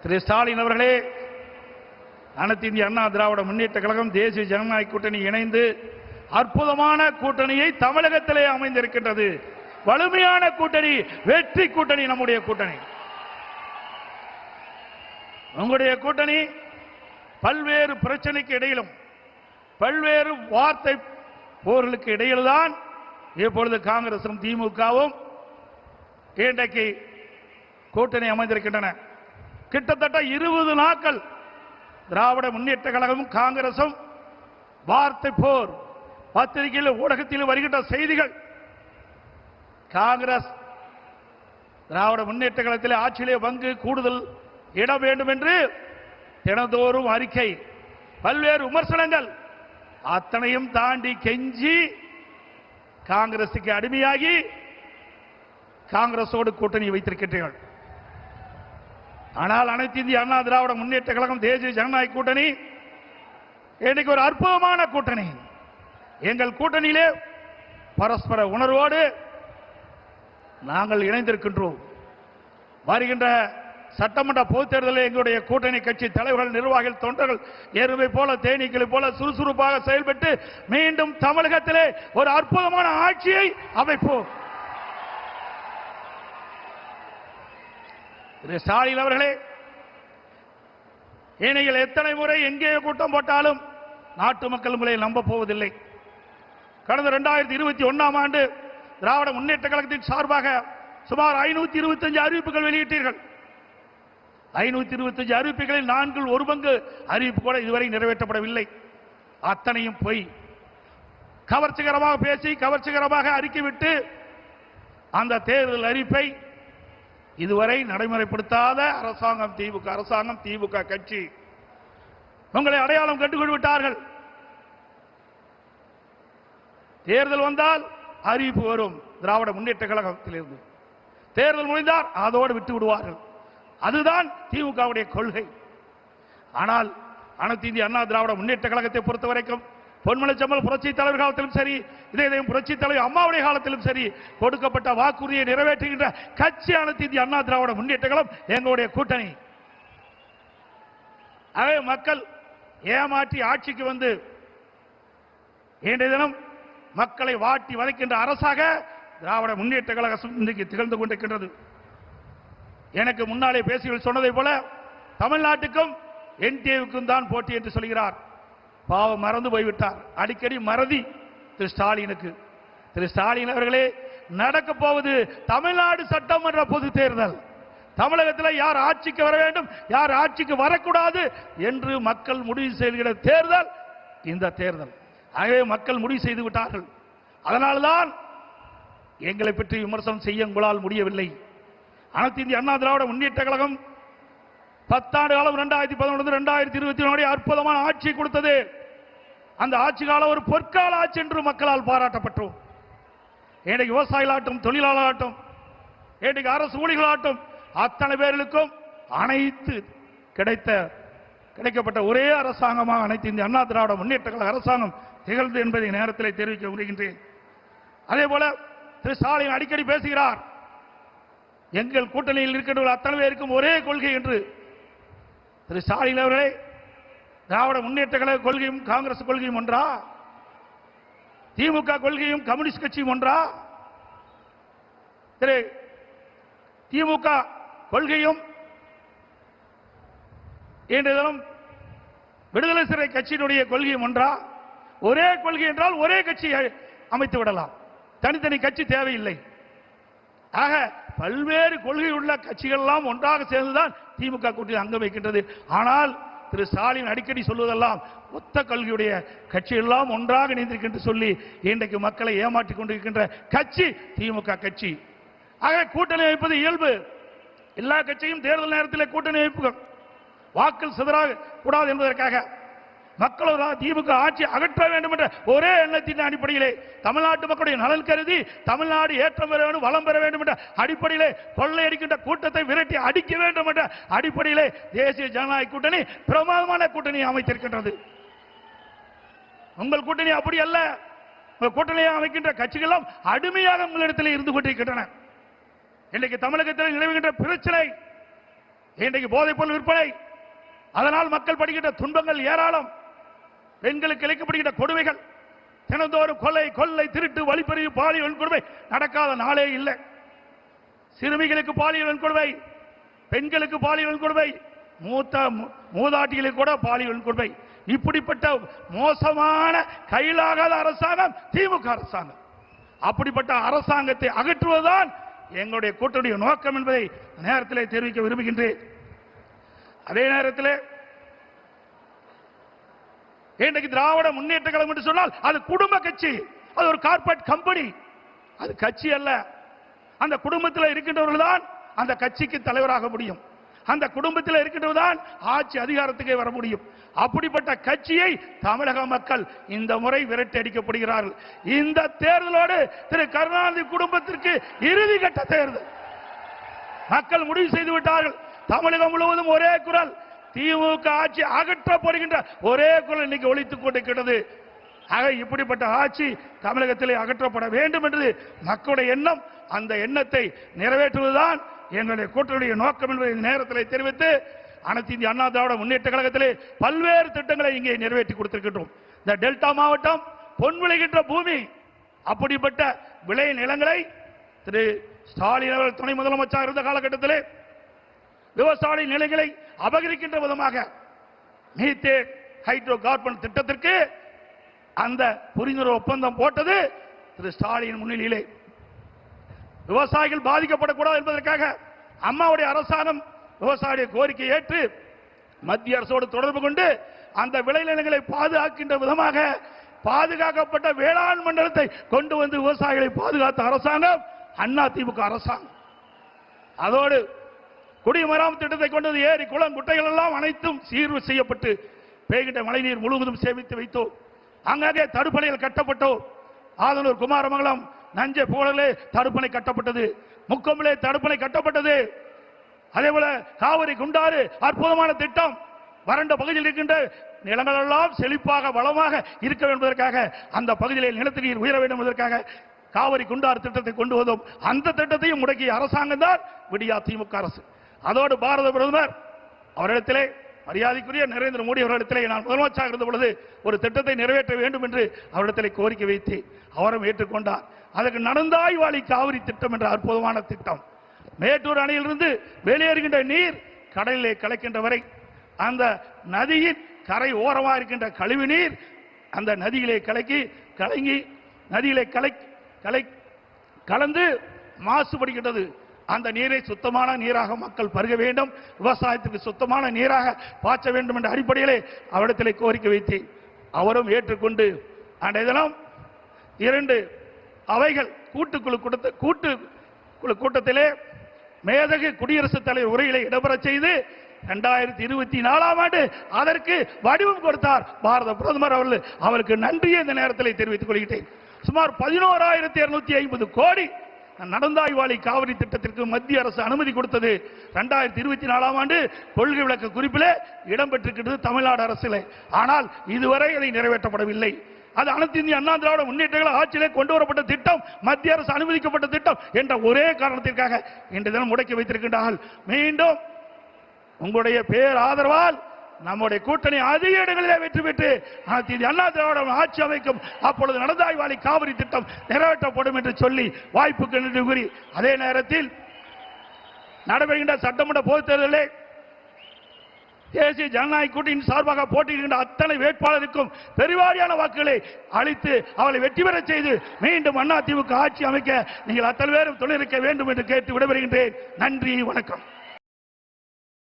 திரு ஸ்டாலின் அவர்களே, அனைத்து இந்திய அண்ணா திராவிட முன்னேற்ற கழகம் தேசிய ஜனநாயக கூட்டணி இணைந்து அற்புதமான கூட்டணியை தமிழகத்திலே அமைந்திருக்கின்றது. வலிமையான கூட்டணி, வெற்றி கூட்டணி நம்முடைய கூட்டணி. உங்களுடைய கூட்டணி பல்வேறு பிரச்சனைக்கு இடையிலும் பல்வேறு வார்த்தை போர்களுக்கு இடையில்தான் இப்பொழுது காங்கிரசும் திமுகவும் இன்றைக்கு கூட்டணி அமைந்திருக்கின்றன. கிட்டத்தட்ட 20 நாட்கள் திராவிட முன்னேற்ற கழகமும் காங்கிரசும் வார்த்தை போர். பத்திரிகையில் ஊடகத்தில் வருகின்ற செய்திகள், காங்கிரஸ் திராவிட முன்னேற்ற கழகத்தில் ஆட்சியிலே பங்கு கூடுதல் இட வேண்டும் என்று தினந்தோறும் அறிக்கை, பல்வேறு விமர்சனங்கள், அத்தனையும் தாண்டி கெஞ்சி காங்கிரசுக்கு அடிமையாகி காங்கிரசோடு கூட்டணி வைத்திருக்கின்றீர்கள். ஆனால் அனைத்து இந்திய அண்ணா திராவிட முன்னேற்ற கழகம் தேசிய ஜனநாயக கூட்டணி இன்னைக்கு ஒரு அற்புதமான கூட்டணி. எங்கள் கூட்டணியிலே பரஸ்பர உணர்வோடு நாங்கள் இணைந்திருக்கின்றோம். வருகின்ற சட்டமன்ற பொதுத் தேர்தலில் எங்களுடைய கூட்டணி கட்சி தலைவர்கள், நிர்வாகிகள், தொண்டர்கள் எருமை போல தேனீக்களை போல சுறுசுறுப்பாக செயல்பட்டு மீண்டும் தமிழகத்திலே ஒரு அற்புதமான ஆட்சியை அமைப்போம். திரு ஸ்டாலின் அவர்களே, நீங்கள் எத்தனை முறை எங்கே கூட்டம் போட்டாலும் நாட்டு மக்கள் உங்களை நம்ப போவதில்லை. கடந்த 2021ஆம் ஆண்டு திராவிட முன்னேற்ற கழகத்தின் சார்பாக சுமார் 525 அறிவிப்புகள் வெளியிட்டீர்கள். 525 அறிவிப்புகளில் 1/4 அறிவிப்பு கூட இதுவரை நிறைவேற்றப்படவில்லை. அத்தனையும் பொய். கவர்ச்சிகரமாக பேசி கவர்ச்சிகரமாக அறிக்கை விட்டு அந்த தேர்தல் அறிவிப்பை இதுவரை நடைமுறைப்படுத்தாத அரசாங்கம் திமுக அரசாங்கம், திமுக கட்சி உங்களை அடையாளம் கண்டுகொள்விட்டார்கள். தேர்தல் வந்தால் அறிவிப்பு வரும் திராவிட முன்னேற்ற கழகத்திலிருந்து. தேர்தல் முடிந்தால் அதோடு விட்டு விடுவார்கள். அதுதான் திமுகவுடைய கொள்கை. ஆனால் அனைத்து இந்திய அண்ணா திராவிட முன்னேற்ற கழகத்தை பொறுத்தவரைக்கும் பொன்மனச்செம்மல் புரட்சி தலைவர் காலத்திலும் சரி, இதயம் புரட்சி தலைவர் அம்மாவுடைய காலத்திலும் சரி, கொடுக்கப்பட்ட வாக்குறுதியை நிறைவேற்றுகின்ற கட்சி அனைத்து இந்திய அண்ணா திராவிட முன்னேற்ற கழகம் எங்களுடைய கூட்டணி. ஆகவே மக்கள் ஏமாற்றி ஆட்சிக்கு வந்து இன்றைய தினம் மக்களை வாட்டி வதைக்கின்ற அரசாக திராவிட முன்னேற்ற கழகம் இன்றைக்கு திகழ்ந்து கொண்டிருக்கின்றது. எனக்கு முன்னாலே பேசிகள் சொன்னதை போல தமிழ்நாட்டுக்கும் என்டிஏவுக்கும் தான் போட்டி என்று சொல்கிறார். பாவம், மறந்து போய்விட்டார். அடிக்கடி மறதி திரு ஸ்டாலினுக்கு. திரு ஸ்டாலின் அவர்களே, நடக்க போவது தமிழ்நாடு சட்டமன்ற பொது தேர்தல். தமிழகத்தில் யார் ஆட்சிக்கு வர வேண்டும், யார் ஆட்சிக்கு வரக்கூடாது என்று மக்கள் முடிவு செய்கிற தேர்தல் இந்த தேர்தல். ஆகவே மக்கள் முடிவு செய்து விட்டார்கள். அதனால்தான் எங்களை பற்றி விமர்சனம் செய்ய உங்களால் முடியவில்லை. அனைத்து இந்திய அண்ணா திராவிட முன்னேற்ற கழகம் 10 ஆண்டு காலம் 2011-2024 அற்புதமான ஆட்சி கொடுத்தது. அந்த ஆட்சி காலம் ஒரு பொற்கால ஆட்சி என்று மக்களால் பாராட்டப்பட்டோம். இன்றைக்கு விவசாயிகளாட்டும், தொழிலாளர்களாட்டும், இன்றைக்கு அரசு ஊழியர்களாட்டும் அத்தனை பேர்களுக்கும் அனைத்து கிடைக்கப்பட்ட ஒரே அரசாங்கமாக அனைத்து இந்திய அண்ணா திராவிட முன்னேற்ற கழக அரசாங்கம் திகழ்ந்து என்பதை நேரத்தில் தெரிவிக்க விரும்புகின்றேன். அதே போல திரு ஸ்டாலின் அடிக்கடி பேசுகிறார், எங்கள் கூட்டணியில் இருக்கின்ற அத்தனை பேருக்கும் ஒரே கொள்கை என்று. திரு ஸ்டாலின் அவர்களே, திராவிட முன்னேற்ற கழக கொள்கையும் காங்கிரஸ் கொள்கையும் ஒன்றா? திமுக கொள்கையும் கம்யூனிஸ்ட் கட்சியும் ஒன்றா? திரு திமுக கொள்கையும் இன்றைய தினம் விடுதலை சிறை கட்சியினுடைய கொள்கையும் ஒன்றா? ஒரே கொள்கை என்றால் ஒரே கட்சி அமைத்து விடலாம், தனித்தனி கட்சி தேவையில்லை. ஆக பல்வேறு கொள்கை உள்ள கட்சிகள் எல்லாம் ஒன்றாக சேர்ந்துதான் திமுக கூட்டணி அங்கம் வைக்கின்றது. ஆனால் திரு ஸ்டாலின் அடிக்கடி சொல்வதெல்லாம் ஒத்த கொள்கையுடைய கட்சி எல்லாம் ஒன்றாக இணைந்திருக்கின்ற சொல்லி இன்றைக்கு மக்களை ஏமாற்றிக் கொண்டிருக்கின்ற கட்சி திமுக கட்சி. ஆக கூட்டணி வைப்பது இயல்பு. எல்லா கட்சியும் தேர்தல் நேரத்தில் கூட்டணி வைப்புகள் வாக்கள் சிதறாக கூடாது என்பதற்காக மக்கள் திமுக ஆட்சி அகற்ற வேண்டும் என்ற ஒரே எண்ணத்தின் அடிப்படையிலே, தமிழ்நாட்டு மக்களுடைய நலன் கருதி தமிழ்நாடு ஏற்றம் பெற வேண்டும், வளம் பெற வேண்டும் என்ற அடிப்படையிலே, கொள்ளையடிக்கின்ற கூட்டத்தை விரட்டி அடிக்க வேண்டும் என்ற அடிப்படையிலே தேசிய ஜனநாயக கூட்டணி பிரமாதமான கூட்டணி அமைத்திருக்கின்றது. உங்கள் கூட்டணி அப்படி அல்ல. உங்கள் கூட்டணியை அமைக்கின்ற கட்சிகளும் அடிமையாக உங்களிடத்தில் இருந்து கொண்டிருக்கின்றன. இன்றைக்கு தமிழகத்தில் நிலவுகின்ற பிரச்சனை இன்றைக்கு போதைப் பொருள் விற்பனை, அதனால் மக்கள் படுகின்ற துன்பங்கள் ஏராளம். பெண்களுக்கு இழைக்கப்படுகின்ற கொடுமைகள், தினந்தோறும் கொலை, கொள்ளை, திருட்டு, வழிப்பறிவு, பாலியல் வன்கொடுமை நடக்காத நாளே இல்லை. சிறுமிகளுக்கு பாலியல் வன்கொடுமை, பெண்களுக்கு பாலியல் வன்கொடுமை, மூதாட்டிகளுக்கு கூட பாலியல் வன்கொடுமை. இப்படிப்பட்ட மோசமான கையிலாகாத அரசாங்கம் திமுக அரசாங்கம். அப்படிப்பட்ட அரசாங்கத்தை அகற்றுவதுதான் எங்களுடைய கூட்டணிய நோக்கம் என்பதை நேரத்தில் தெரிவிக்க விரும்புகின்றேன். அதே நேரத்தில் இன்றைக்கு திராவிட முன்னேற்ற கழகம் என்று சொன்னால் அது குடும்ப கட்சி, அது ஒரு கார்ப்பரேட் கம்பெனி, அது கட்சி அல்ல. அந்த குடும்பத்தில் இருக்கின்றவர்கள் தான் அந்த கட்சிக்கு தலைவராக முடியும். அந்த குடும்பத்தில் இருக்கின்றவர் தான் ஆட்சி அதிகாரத்துக்கு வர முடியும். அப்படிப்பட்ட கட்சியை தமிழக மக்கள் இந்த முறை விரட்டி அடிக்கப்படுகிறார்கள். இந்த தேர்தலோடு திரு கருணாநிதி குடும்பத்திற்கு இறுதி கட்ட தேர்தல் மக்கள் முடிவு செய்து விட்டார்கள். தமிழகம் முழுவதும் ஒரே குரல், திமுக ஆட்சி அகற்றப்படுகின்ற ஒரே குரல் இன்னைக்கு ஒலித்துக் கொண்டிருக்கிறது. ஆக இப்படிப்பட்ட ஆட்சி தமிழகத்திலே அகற்றப்பட வேண்டும் என்று மக்களுடைய எண்ணம். அந்த எண்ணத்தை நிறைவேற்றுவதுதான் எங்களுடைய கூட்டணியுடைய நோக்கம் என்பதை நேரத்தில் தெரிவித்து, அனைத்து இந்திய அண்ணா திராவிட முன்னேற்ற கழகத்திலே பல்வேறு திட்டங்களை இங்கே நிறைவேற்றி கொடுத்திருக்கின்றோம். இந்த டெல்டா மாவட்டம் பொன் விளைகின்ற பூமி, அப்படிப்பட்ட விளை நிலங்களை திரு ஸ்டாலின் அவர்கள் துணை முதலமைச்சர் இருந்த காலகட்டத்திலே விவசாய நிலங்களை அபகரிக்கின்ற விதமாக மீத்தேன் ஹைட்ரோ கார்பன் திட்டத்திற்கு அந்த புரிந்துணர்வு ஒப்பந்தம் போட்டது திரு ஸ்டாலின் முன்னிலையிலே. விவசாயிகள் பாதிக்கப்படக்கூடாது என்பதற்காக அம்மாவுடைய அரசாங்கம் விவசாயிய கோரிக்கை ஏற்று மத்திய அரசோடு தொடர்பு கொண்டு அந்த விளைநிலங்களை பாதுகாக்கின்ற விதமாக பாதுகாக்கப்பட்ட வேளாண் மண்டலத்தை கொண்டு வந்து விவசாயிகளை பாதுகாத்த அரசாங்கம் அண்ணா திமுக அரசாங்கம். அதோடு குடிமராமத்து திட்டத்தை கொண்டது ஏரி, குளம், குட்டைகள் எல்லாம் அனைத்தும் சீர்வு செய்யப்பட்டு பெய்கின்ற மழைநீர் முழுவதும் சேமித்து வைத்தோம். அங்கே தடுப்பணைகள் கட்டப்பட்டோம். ஆதனூர், குமாரமங்கலம், நஞ்சை புகழிலே தடுப்பணை கட்டப்பட்டது, முக்கமிலே தடுப்பணை கட்டப்பட்டது. அதே போல காவிரி குண்டாறு அற்புதமான திட்டம். வறண்ட பகுதியில் இருக்கின்ற நிலங்கள் எல்லாம் செழிப்பாக வளமாக இருக்க வேண்டும் என்பதற்காக, அந்த பகுதியில் நிலத்தடி நீர் உயர வேண்டும் என்பதற்காக காவிரி குண்டாறு திட்டத்தை கொண்டு வந்தோம். அந்த திட்டத்தையும் முடக்கிய அரசாங்கம் தான் விடியா திமுக அரசு. அதோடு பாரத பிரதமர் அவரிடத்திலே, மரியாதைக்குரிய நரேந்திர மோடி அவர்களிடத்திலே நான் முதலமைச்சராக இருந்த பொழுது ஒரு திட்டத்தை நிறைவேற்ற வேண்டும் என்று அவரிடத்திலே கோரிக்கை வைத்து அவரும் ஏற்றுக்கொண்டார். அதற்கு நடந்தாய் வாழி காவிரி திட்டம் என்ற அற்புதமான திட்டம். மேட்டூர் அணையிலிருந்து வெளியேறுகின்ற நீர் கடலிலே கலக்கின்ற வரை அந்த நதியின் கரை ஓரமாக இருக்கின்ற கழிவு நீர் அந்த நதியிலே கலந்து மாசுபடுகின்றது. அந்த நீரை சுத்தமான நீராக மக்கள் பருக வேண்டும், விவசாயத்துக்கு சுத்தமான நீராக பாய்ச்ச வேண்டும் என்ற அடிப்படையிலே அவரிடத்திலே கோரிக்கை வைத்து அவரும் ஏற்றுக்கொண்டு அன்றைய தினம் 2 அவைகள் கூட்டுக்குழு கூட்டத்திலே மேதகு குடியரசுத் தலைவர் உரையிலே இடம்பெற செய்து 2024ஆம் ஆண்டு அதற்கு வடிவம் கொடுத்தார் பாரத பிரதமர் அவர்கள். அவருக்கு நன்றியை இந்த நேரத்தில் தெரிவித்துக் கொள்கிறேன். சுமார் 11,250 கோடி நடந்தாய்வாளி காவிரி திட்டத்திற்கு மத்திய அரசு அனுமதி கொடுத்தது 2024ஆம் ஆண்டு கொள்கை விளக்க குறிப்பிலே இடம்பெற்றிருக்கிறது தமிழ்நாடு அரசிலே. ஆனால் இதுவரை அதை நிறைவேற்றப்படவில்லை. அது அனைத்து இந்திய அண்ணா திராவிட முன்னேற்ற கழக ஆட்சியிலே கொண்டு வரப்பட்ட திட்டம், மத்திய அரசு அனுமதிக்கப்பட்ட திட்டம் என்ற ஒரே காரணத்திற்காக இன்று தினம் முடக்கி வைத்திருக்கின்றார்கள். மீண்டும் உங்களுடைய பேர் ஆதரவால் நம்முடைய கூட்டணி அதிக இடங்களிலே வெற்றி பெற்று அனைத்து இந்திய அண்ணா திராவிட ஆட்சி அமைக்கும். அப்பொழுது நடந்தாய்வாளி காவிரி திட்டம் நிறைவேற்றப்படும் என்று சொல்லி வாய்ப்புக்கு நன்றி கூறி, அதே நேரத்தில் நடைபெறுகின்ற சட்டமன்ற பொதுத் தேர்தலிலே தேசிய ஜனநாயக கூட்டணியின் சார்பாக போட்டியிடுகின்ற அத்தனை வேட்பாளருக்கும் பெருவாரியான வாக்குகளை அளித்து அவளை வெற்றி பெற செய்து மீண்டும் அண்ணா திமுக ஆட்சி அமைக்க நீங்கள் அத்தனை பேரும் துணை இருக்க வேண்டும் என்று கேட்டு விடைபெறுகின்றேன். நன்றி, வணக்கம்.